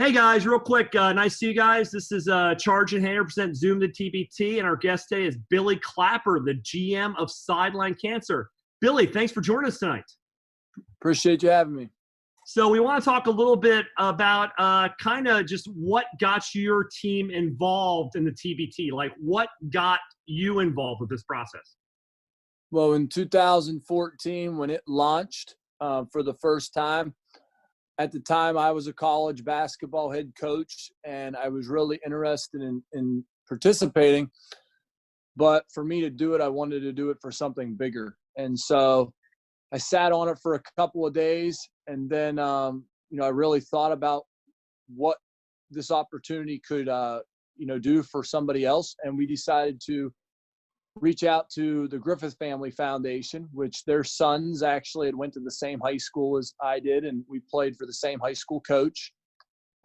Hey guys, real quick, nice to see you guys. This is Charge and Hater present ZoomTheTBT, and our guest today is BillyClapper, the GM of Sideline Cancer. Billy, thanks for joining us tonight. Appreciate you having me. So we want to talk a little bit about kind of just what got your team involved in the TBT. Like, what got you involved with this process? Well, in 2014, when it launched for the first time, at the time I was a college basketball head coach, and I was really interested in participating. But for me to do it, I wanted to do it for something bigger. And so I sat on it for a couple of days, and then, I really thought about what this opportunity could, do for somebody else. And we decided to reach out to the Griffiths Foundation, which their sons actually had went to the same high school as I did, and we played for the same high school coach.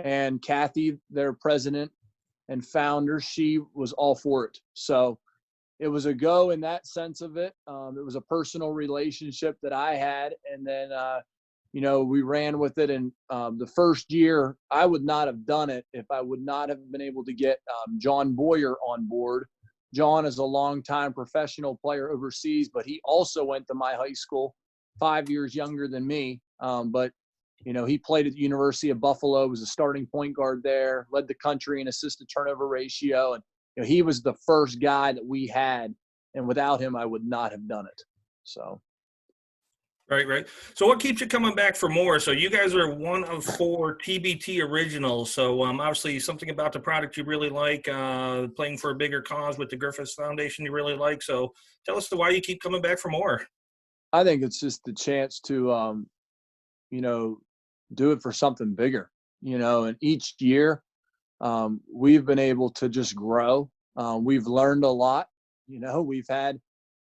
And Kathy, their president and founder, she was all for it. So it was a go in that sense of it. It was a personal relationship that I had, and then we ran with it. And the first year, I would not have done it if I would not have been able to get John Boyer on board. John is a longtime professional player overseas, but he also went to my high school, 5 years younger than me. But he played at the University of Buffalo, was a starting point guard there, led the country in assist to turnover ratio. And he was the first guy that we had, and without him, I would not have done it. So. Right. So what keeps you coming back for more? So you guys are one of 4 TBT originals. So obviously something about the product you really like, playing for a bigger cause with the Griffiths Foundation you really like. So tell us why you keep coming back for more. I think it's just the chance to, do it for something bigger, and each year we've been able to just grow. We've learned a lot.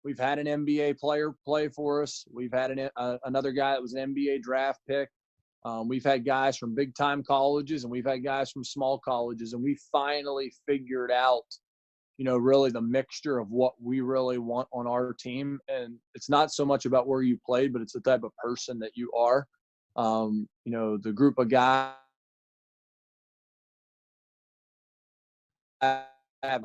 We've had an NBA player play for us. We've had another guy that was an NBA draft pick. We've had guys from big-time colleges, and we've had guys from small colleges. And we finally figured out, really the mixture of what we really want on our team. And it's not so much about where you played, but it's the type of person that you are. The group of guys have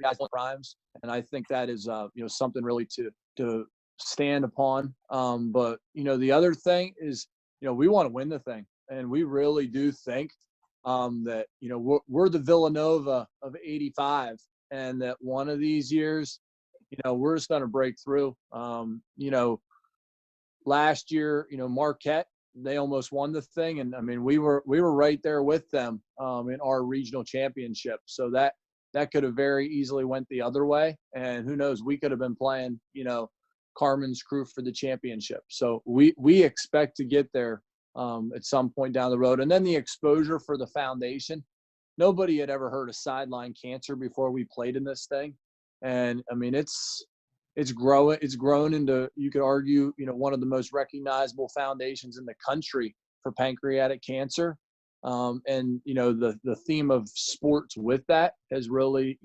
guys on primes, and I think that is something really to stand upon. But the other thing is we want to win the thing, and we really do think that we're the Villanova of '85, and that one of these years we're just going to break through. Last year Marquette, they almost won the thing, and I mean we were right there with them in our regional championship. So that could have very easily went the other way, and who knows, we could have been playing Carmen's crew for the championship. So we expect to get there at some point down the road. And then the exposure for the foundation, nobody had ever heard of Sideline Cancer before we played in this thing, and I mean it's grown into, you could argue, one of the most recognizable foundations in the country for pancreatic cancer. And the theme of sports with that has really,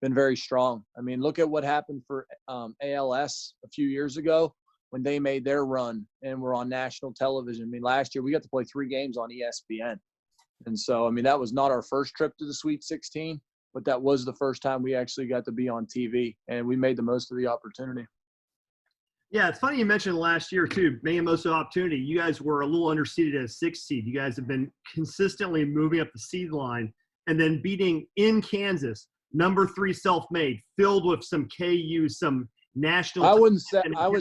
been very strong. I mean, look at what happened for ALS a few years ago when they made their run and were on national television. I mean, last year we got to play 3 games on ESPN. And so, I mean, that was not our first trip to the Sweet 16, but that was the first time we actually got to be on TV, and we made the most of the opportunity. Yeah, it's funny you mentioned last year, too, making the most of the opportunity. You guys were a little underseeded at a 6 seed. You guys have been consistently moving up the seed line and then beating in Kansas, number 3 self-made, filled with some KU, some national. I would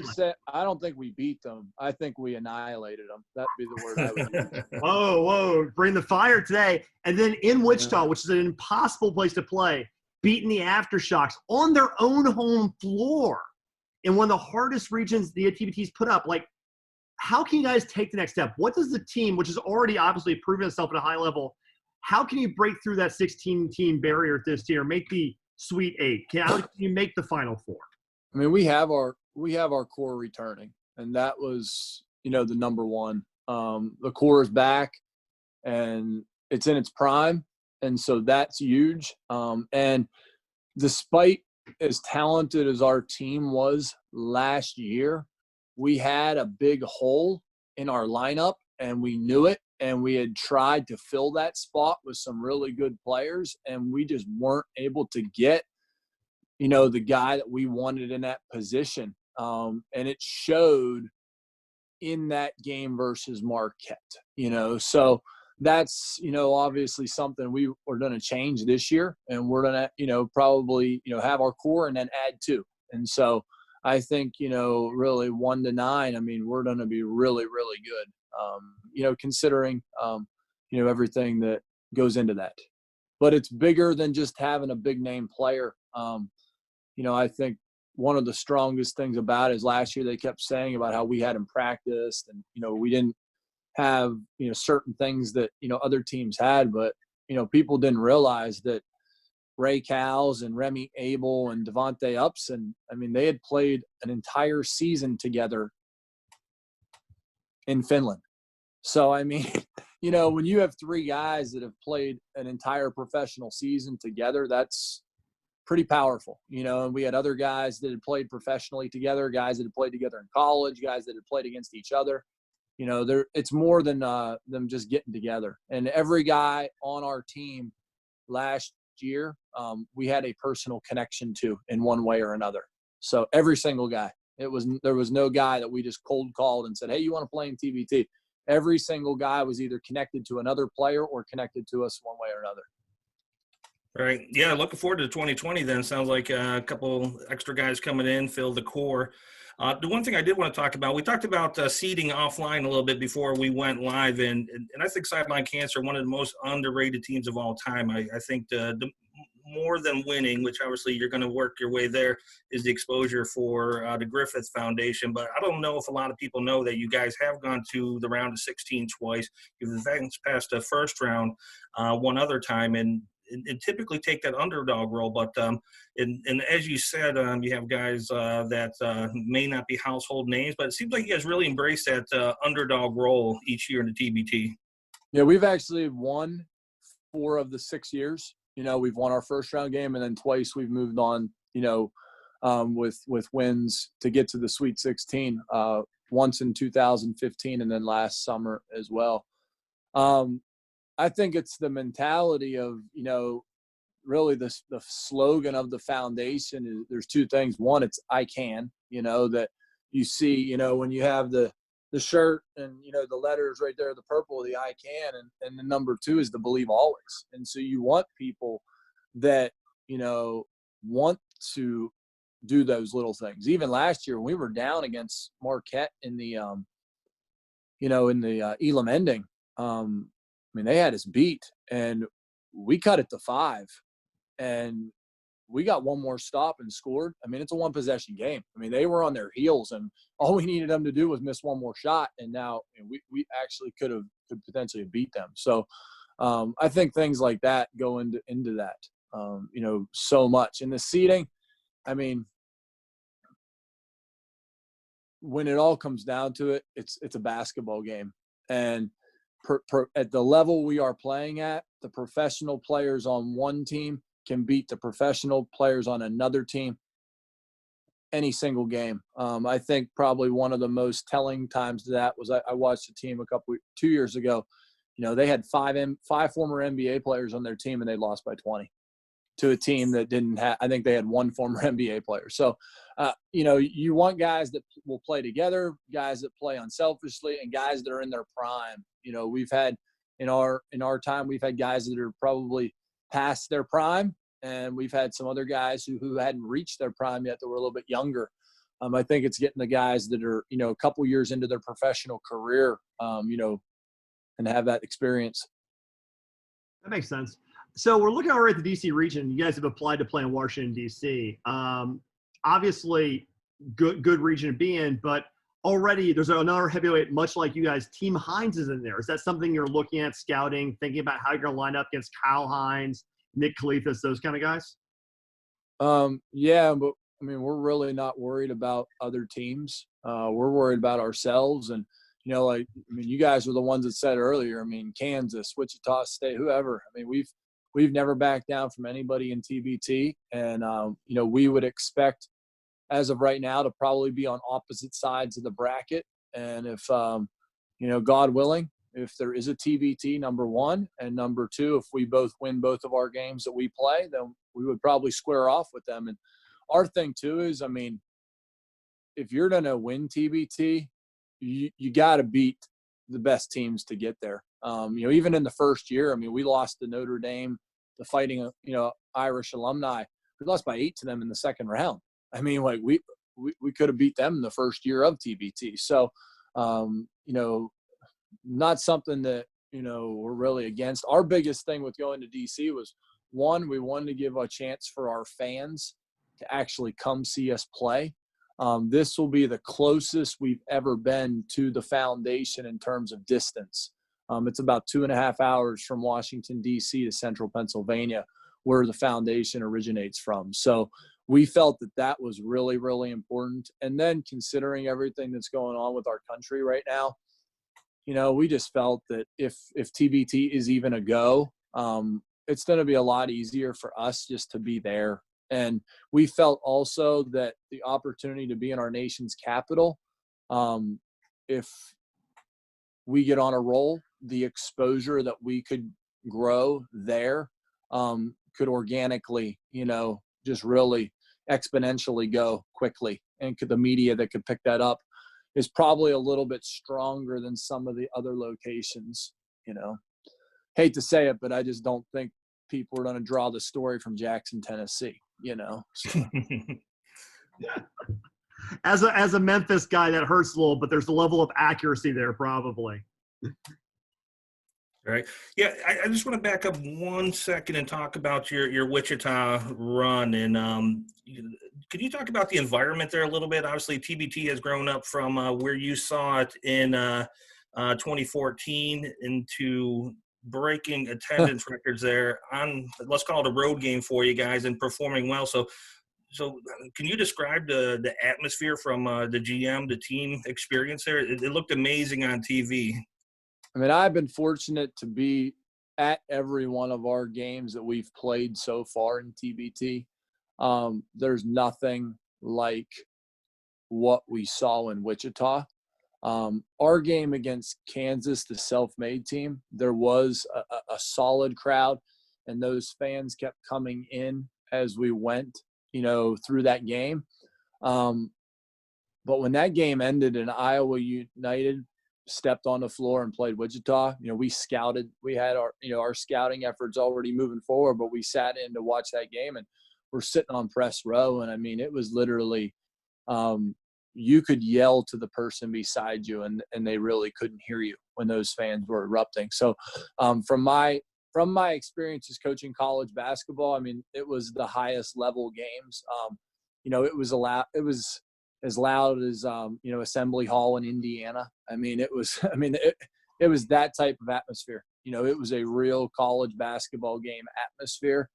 say, I don't think we beat them. I think we annihilated them. That'd be the word I would use. Whoa, bring the fire today. And then in Wichita, which is an impossible place to play, beating the Aftershocks on their own home floor in one of the hardest regions the TBT's put up. Like, how can you guys take the next step? What does the team, which has already obviously proven itself at a high level, how can you break through that 16-team barrier this year, make the Sweet 8? How can you make the Final Four? I mean, we have our core returning, and that was, the number one. The core is back, and it's in its prime, and so that's huge. And despite as talented as our team was last year, we had a big hole in our lineup, and we knew it. and we had tried to fill that spot with some really good players, and we just weren't able to get, the guy that we wanted in that position. And it showed in that game versus Marquette, so that's, obviously something we are going to change this year, and we're going to, probably, have our core and then add to. And so I think, really 1 to 9, I mean, we're going to be really, really good, considering, everything that goes into that. But it's bigger than just having a big name player. I think one of the strongest things about it is last year they kept saying about how we hadn't practiced and, we didn't have, certain things that, other teams had, but, people didn't realize that Ray Cowles and Remy Abel and Devontae Upson, I mean, they had played an entire season together in Finland. So, I mean, when you have 3 guys that have played an entire professional season together, that's pretty powerful, and we had other guys that had played professionally together, guys that had played together in college, guys that had played against each other. It's more than them just getting together. And every guy on our team last year, we had a personal connection to in one way or another. So every single guy, there was no guy that we just cold called and said, hey, you want to play in TBT? Every single guy was either connected to another player or connected to us one way or another. Right. Yeah, looking forward to 2020 then. Sounds like a couple extra guys coming in, fill the core. The one thing I did want to talk about, we talked about seeding offline a little bit before we went live, and I think Sideline Cancer, one of the most underrated teams of all time. I think the more than winning, which obviously you're going to work your way there, is the exposure for the Griffiths Foundation. But I don't know if a lot of people know that you guys have gone to the round of 16 twice. You've advanced past the first round one other time, and typically take that underdog role. But and as you said, you have guys that may not be household names, but it seems like you guys really embrace that underdog role each year in the TBT. Yeah, we've actually won 4 of the 6 years. We've won our first round game, and then twice we've moved on, with wins to get to the Sweet 16, once in 2015 and then last summer as well. I think it's the mentality of, really the slogan of the foundation is there's 2 things. One, it's I can, that you see, when you have the shirt and, the letters right there, the purple, the I can, and the number 2 is the believe always. And so you want people that, want to do those little things. Even last year when we were down against Marquette in the, Elam ending, they had us beat, and we cut it to 5, and we got one more stop and scored. It's a 1-possession game. They were on their heels, and all we needed them to do was miss one more shot, and now we actually could potentially have beat them. So I think things like that go into that, so much. In the seeding, when it all comes down to it, it's a basketball game, and at the level we are playing at, the professional players on one team can beat the professional players on another team any single game. I think probably one of the most telling times to that was I watched a team 2 years ago. They had 5 former NBA players on their team, and they lost by 20 to a team that didn't have. I think they had 1 former NBA player. So, you want guys that will play together, guys that play unselfishly, and guys that are in their prime. We've had in our time, we've had guys that are probably past their prime, and we've had some other guys who hadn't reached their prime yet that were a little bit younger. I think it's getting the guys that are, a couple years into their professional career, and have that experience. That makes sense. So we're looking over at the DC region. You guys have applied to play in Washington, DC. Obviously, good region to be in, but already there's another heavyweight, much like you guys. Team Hines is in there. Is that something you're looking at, scouting, thinking about how you're going to line up against Kyle Hines, Nick Khalifas, those kind of guys? Yeah, but we're really not worried about other teams. We're worried about ourselves. And, you guys were the ones that said earlier, Kansas, Wichita State, whoever. We've never backed down from anybody in TBT. And, we would expect as of right now to probably be on opposite sides of the bracket. And if, God willing, if there is a TBT, number one, and number two, if we both win both of our games that we play, then we would probably square off with them. And our thing too is, I mean, if you're going to win TBT, you got to beat the best teams to get there. Even in the first year, I mean, we lost to Notre Dame, the Fighting, Irish Alumni. We lost by 8 to them in the second round. I mean, like we could have beat them in the first year of TBT. So, not something that, we're really against. Our biggest thing with going to DC was, one, we wanted to give a chance for our fans to actually come see us play. This will be the closest we've ever been to the foundation in terms of distance. It's about 2.5 hours from Washington, D.C. to central Pennsylvania, where the foundation originates from. So we felt that was really, really important. And then considering everything that's going on with our country right now, we just felt that if TBT is even a go, it's going to be a lot easier for us just to be there. And we felt also that the opportunity to be in our nation's capital, if we get on a roll, the exposure that we could grow there could organically, just really exponentially go quickly. And the media that could pick that up is probably a little bit stronger than some of the other locations. Hate to say it, but I just don't think people are going to draw the story from Jackson, Tennessee. So. As a Memphis guy, that hurts a little, but there's a level of accuracy there probably. Right. Yeah, I just want to back up 1 second and talk about your Wichita run. And can you talk about the environment there a little bit? Obviously, TBT has grown up from where you saw it in 2014 into breaking attendance records there on, let's call it a road game for you guys, and performing well. So can you describe the atmosphere from the GM, the team experience there? It looked amazing on TV. I mean, I've been fortunate to be at every one of our games that we've played so far in TBT. There's nothing like what we saw in Wichita. Our game against Kansas, the self-made team, there was a solid crowd, and those fans kept coming in as we went, through that game. But when that game ended and Iowa United stepped on the floor and played Wichita, we scouted. We had our scouting efforts already moving forward, but we sat in to watch that game, and we're sitting on press row. And I mean, it was literally, you could yell to the person beside you and they really couldn't hear you when those fans were erupting. So from my experiences coaching college basketball, I mean, it was the highest level games. It was as loud as, Assembly Hall in Indiana. I mean, it was that type of atmosphere. It was a real college basketball game atmosphere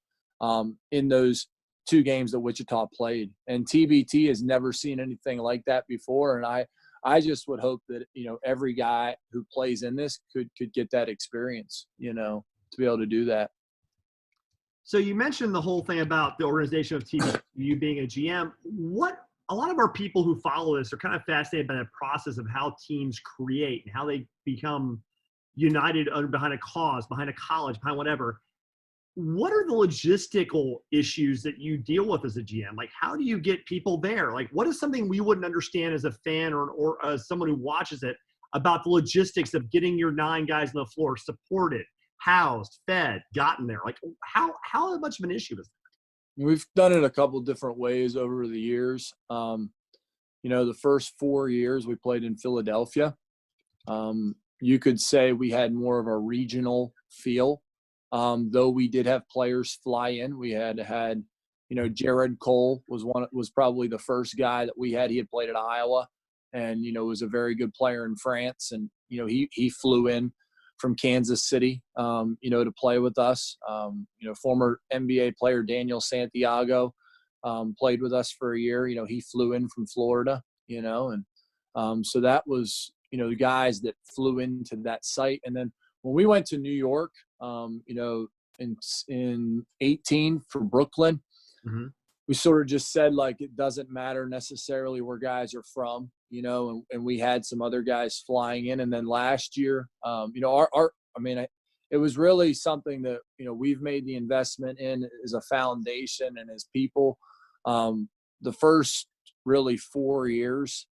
in those 2 games that Wichita played. And TBT has never seen anything like that before. And I just would hope that, every guy who plays in this could get that experience, to be able to do that. So you mentioned the whole thing about the organization of TBT, you being a GM. A lot of our people who follow this are kind of fascinated by the process of how teams create and how they become united behind a cause, behind a college, behind whatever. What are the logistical issues that you deal with as a GM? Like, how do you get people there? Like, what is something we wouldn't understand as a fan or as someone who watches it about the logistics of getting your 9 guys on the floor supported, housed, fed, gotten there? Like, how much of an issue is that? We've done it a couple different ways over the years. The first 4 years we played in Philadelphia. You could say we had more of a regional feel. Though we did have players fly in. We had, Jared Cole was probably the first guy that we had. He had played at Iowa and, was a very good player in France. And, he flew in from Kansas City, to play with us. Former NBA player Daniel Santiago played with us for a year. He flew in from Florida, and so that was, the guys that flew into that site. And then when we went to New York, in 18 for Brooklyn, we sort of just said, like, it doesn't matter necessarily where guys are from, and we had some other guys flying in. And then last year, it was really something that, we've made the investment in as a foundation and as people. The first really 4 years,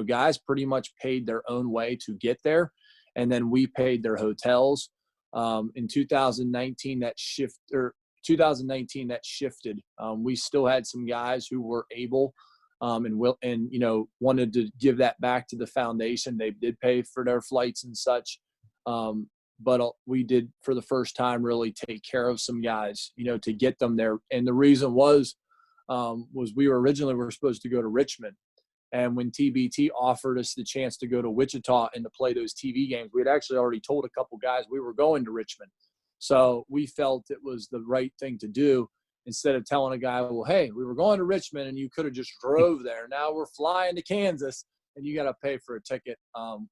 guys pretty much paid their own way to get there. And then we paid their hotels. In 2019, that shifted. We still had some guys who were able and wanted to give that back to the foundation. They did pay for their flights and such. But we did, for the first time, really take care of some guys, to get them there. And the reason was we were supposed to go to Richmond. And when TBT offered us the chance to go to Wichita and to play those TV games, we had actually already told a couple guys we were going to Richmond. So we felt it was the right thing to do, instead of telling a guy, well, hey, we were going to Richmond and you could have just drove there. Now we're flying to Kansas and you got to pay for a ticket.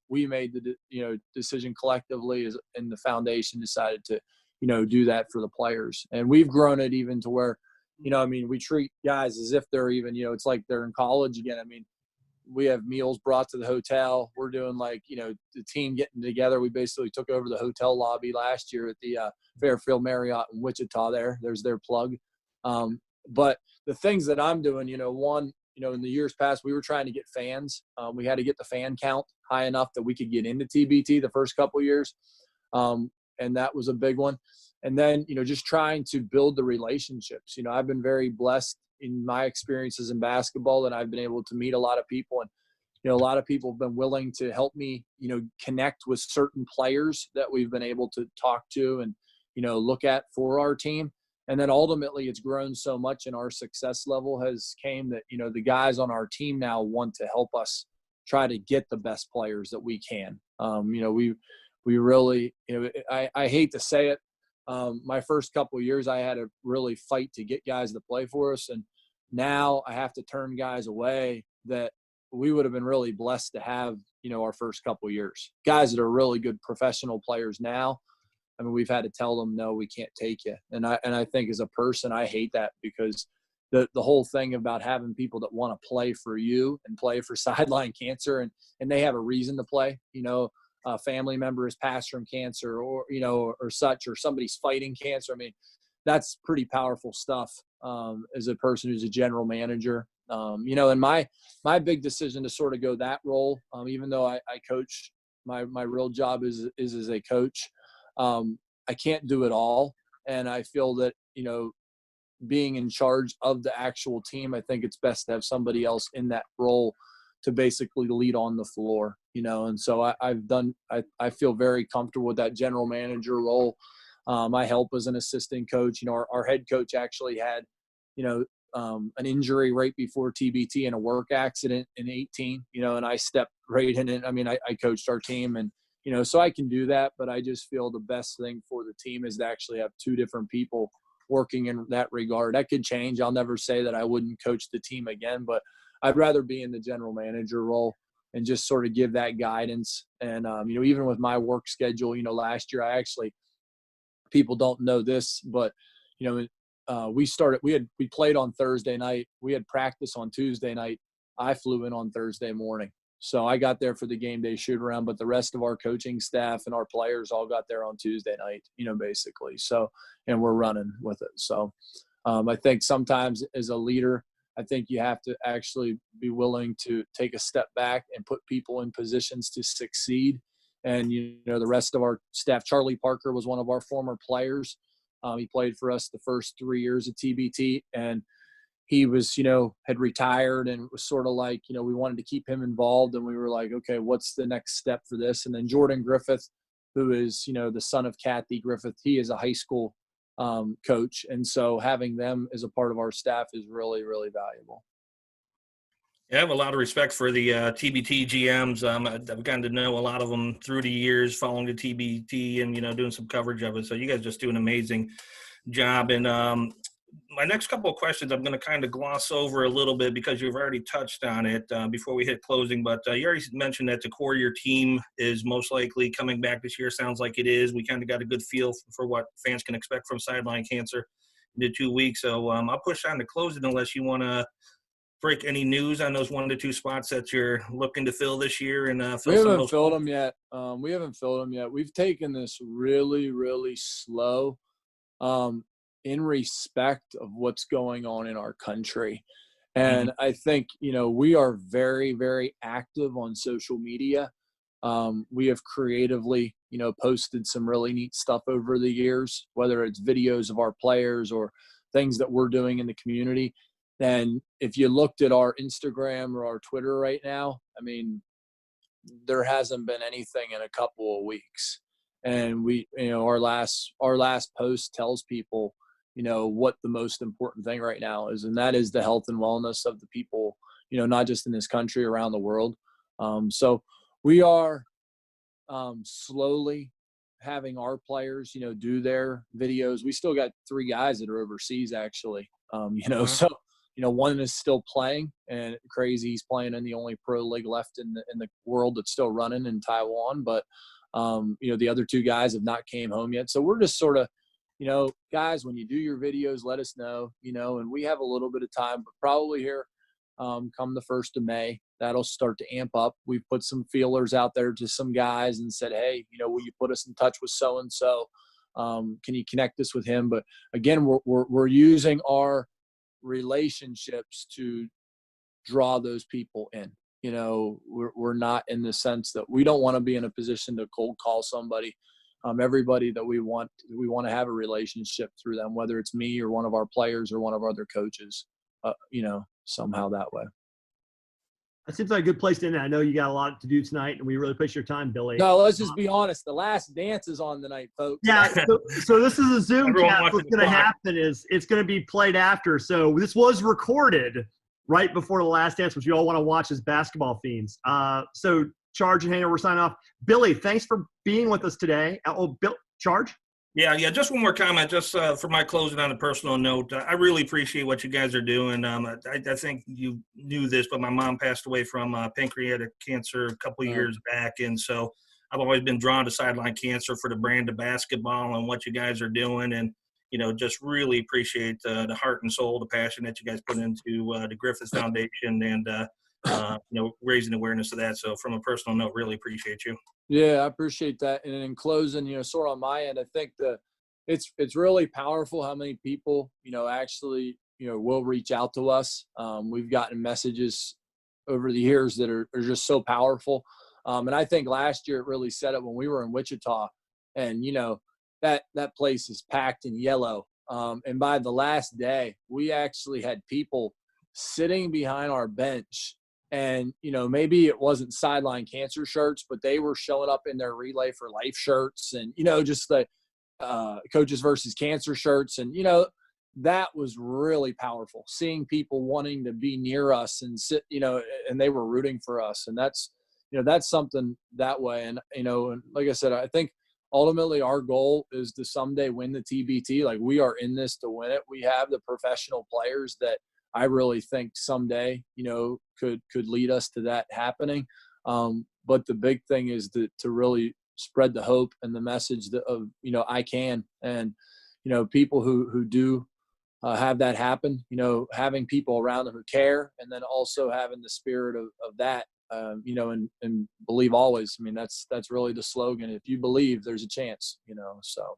We made the decision collectively, and the foundation decided to, do that for the players. And we've grown it even to where, we treat guys as if they're even, it's like they're in college again. We have meals brought to the hotel. We're doing the team getting together. We basically took over the hotel lobby last year at the Fairfield Marriott in Wichita. There's their plug. But the things that I'm doing, in the years past, we were trying to get fans. We had to get the fan count high enough that we could get into TBT the first couple of years. And that was a big one. And then, just trying to build the relationships. I've been very blessed in my experiences in basketball that I've been able to meet a lot of people, and a lot of people have been willing to help me connect with certain players that we've been able to talk to and look at for our team. And then ultimately it's grown so much, and our success level has came that the guys on our team now want to help us try to get the best players that we can. We really, I hate to say it, my first couple of years, I had to really fight to get guys to play for us. And now I have to turn guys away that we would have been really blessed to have, our first couple of years. Guys that are really good professional players now. We've had to tell them, no, we can't take you. And I think as a person, I hate that, because the whole thing about having people that want to play for you and play for Sideline Cancer, and they have a reason to play, a family member has passed from cancer, or such, or somebody's fighting cancer. That's pretty powerful stuff as a person who's a general manager. And my big decision to sort of go that role, even though I coach, my real job is as a coach. I can't do it all. And I feel that, being in charge of the actual team, I think it's best to have somebody else in that role to basically lead on the floor, and so I feel very comfortable with that general manager role. I help as an assistant coach. Our head coach actually had, an injury right before TBT in a work accident in 2018, and I stepped right in it. I coached our team, and, so I can do that, but I just feel the best thing for the team is to actually have two different people working in that regard. That could change. I'll never say that I wouldn't coach the team again, but I'd rather be in the general manager role and just sort of give that guidance. And, even with my work schedule, last year people don't know this, but, we played on Thursday night. We had practice on Tuesday night. I flew in on Thursday morning. So I got there for the game day shoot around, but the rest of our coaching staff and our players all got there on Tuesday night, basically. So, and we're running with it. So I think sometimes as a leader, I think you have to actually be willing to take a step back and put people in positions to succeed. And, the rest of our staff, Charlie Parker was one of our former players. He played for us the first 3 years at TBT, and he was, had retired, and it was sort of like, we wanted to keep him involved, and we were like, okay, what's the next step for this? And then Jordan Griffith, who is, the son of Kathy Griffith, he is a high school coach. And so having them as a part of our staff is really, really valuable. Yeah, I have a lot of respect for the TBT GMs. I've gotten to know a lot of them through the years following the TBT and, doing some coverage of it. So you guys just do an amazing job. And my next couple of questions I'm going to kind of gloss over a little bit because you've already touched on it before we hit closing. But you already mentioned that the core of your team is most likely coming back this year. Sounds like it is. We kind of got a good feel for what fans can expect from Sideline Cancer. the 2 weeks. So I'll push on to close it unless you want to break any news on those 1 to 2 spots that you're looking to fill this year and fill We some of haven't those. filled them yet. We haven't filled them yet. We've taken this really, really slow in respect of what's going on in our country. And I think, we are very, very active on social media. We have creatively, posted some really neat stuff over the years, whether it's videos of our players or things that we're doing in the community. And if you looked at our Instagram or our Twitter right now, I mean, there hasn't been anything in a couple of weeks. And we, our last post tells people, what the most important thing right now is, and that is the health and wellness of the people, not just in this country, around the world. So we are slowly having our players, do their videos. We still got 3 guys that are overseas, actually, so, one is still playing, and crazy, he's playing in the only pro league left in the world that's still running in Taiwan. But, the other 2 guys have not came home yet. So we're just sort of, guys, when you do your videos, let us know, and we have a little bit of time, but probably here come the 1st of May, that'll start to amp up. We've put some feelers out there to some guys and said, hey, will you put us in touch with so-and-so? Can you connect us with him? But again, we're using our relationships to draw those people in. We're not in the sense that we don't want to be in a position to cold call somebody. Everybody that we want to have a relationship through them, whether it's me or one of our players or one of our other coaches, somehow that way. That seems like a good place to end. I know you got a lot to do tonight, and we really appreciate your time, Billy. No, let's just be honest. The last dance is on tonight, folks. Yeah, so this is a Zoom cast. What's going to happen is it's going to be played after. So this was recorded right before the last dance, which you all want to watch as basketball fiends. So Charge and Hannah, we're signing off. Billy, thanks for being with us today. Charge? Yeah. Just one more comment, just for my closing on a personal note. I really appreciate what you guys are doing. I think you knew this, but my mom passed away from pancreatic cancer a couple of years back. And so I've always been drawn to Sideline Cancer for the brand of basketball and what you guys are doing. And, just really appreciate the heart and soul, the passion that you guys put into the Griffiths Foundation and, raising awareness of that. So from a personal note, really appreciate you. Yeah, I appreciate that. And in closing, sort of on my end, I think it's really powerful how many people, actually, will reach out to us. We've gotten messages over the years that are just so powerful. And I think last year it really set it when we were in Wichita, and, that place is packed in yellow. And by the last day, we actually had people sitting behind our bench. And, maybe it wasn't Sideline Cancer shirts, but they were showing up in their Relay for Life shirts and, just the Coaches versus Cancer shirts. And, that was really powerful, seeing people wanting to be near us and sit, and they were rooting for us. And that's something that way. And, and like I said, I think ultimately our goal is to someday win the TBT. Like, we are in this to win it. We have the professional players that I really think someday, could lead us to that happening. But the big thing is to really spread the hope and the message of, I can. And, people who do have that happen, having people around them who care, and then also having the spirit of that, and believe always. I mean, that's really the slogan. If you believe, there's a chance, so.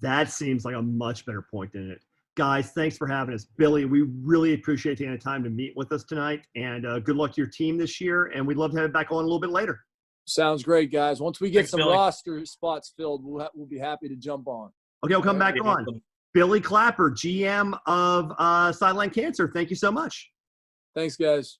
That seems like a much better point than it. Guys, thanks for having us. Billy, we really appreciate taking the time to meet with us tonight, and good luck to your team this year, and we'd love to have it back on a little bit later. Sounds great, guys. Once we get Thanks, some Billy. roster spots filled, we'll be happy to jump on. Okay, we'll come back on. BillyClapper, GM of Sideline Cancer, thank you so much. Thanks, guys.